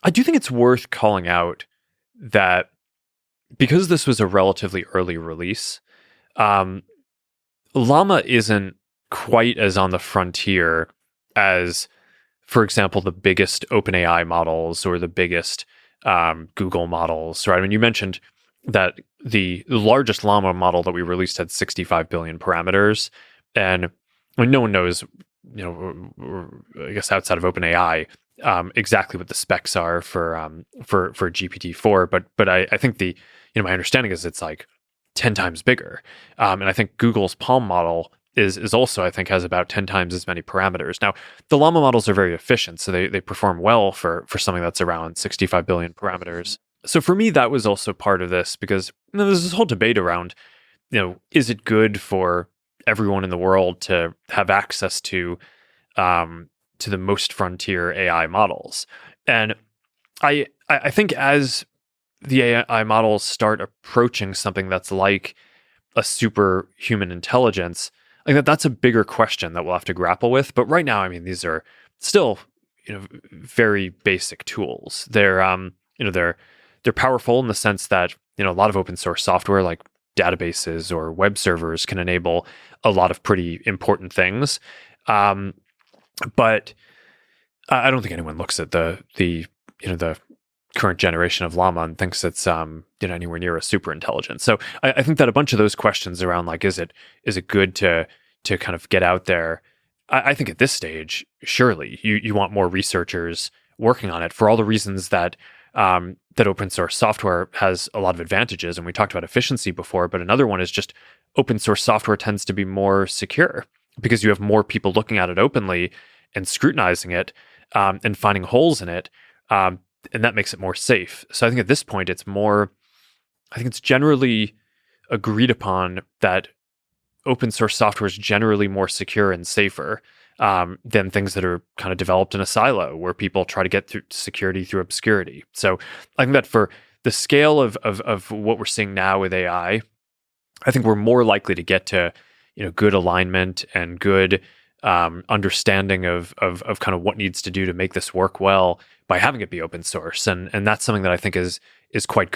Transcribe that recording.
I do think it's worth calling out that because this was a relatively early release, um, Llama isn't quite as on the frontier as, for example, the biggest OpenAI models or the biggest Google models, right? I mean, you mentioned that the largest Llama model that we released had 65 billion parameters, and I mean, no one knows, I guess outside of OpenAI, exactly what the specs are for GPT-4, but I think my understanding is it's like 10 times bigger, and I think Google's Palm model is also, I think, has about 10 times as many parameters. Now, the Llama models are very efficient, so they perform well for something that's around 65 billion parameters. So for me, that was also part of this because there's this whole debate around, is it good for everyone in the world to have access to the most frontier AI models? And I think as the AI models start approaching something that's like a superhuman intelligence, I think that's a bigger question that we'll have to grapple with. But right now, I mean, these are still, very basic tools. They're powerful in the sense that, a lot of open source software like databases or web servers can enable a lot of pretty important things. But I don't think anyone looks at the current generation of LlAma and thinks it's anywhere near a super intelligence. So I think that a bunch of those questions around like is it good to kind of get out there? I think at this stage, surely you want more researchers working on it for all the reasons that that open source software has a lot of advantages. And we talked about efficiency before, but another one is just open source software tends to be more secure because you have more people looking at it openly and scrutinizing it and finding holes in it. And that makes it more safe. So I think at this point, I think it's generally agreed upon that open source software is generally more secure and safer than things that are kind of developed in a silo where people try to get through security through obscurity. So I think that for the scale of what we're seeing now with AI, I think we're more likely to get to, good alignment and good understanding of kind of what needs to do to make this work well by having it be open source. And that's something that I think is quite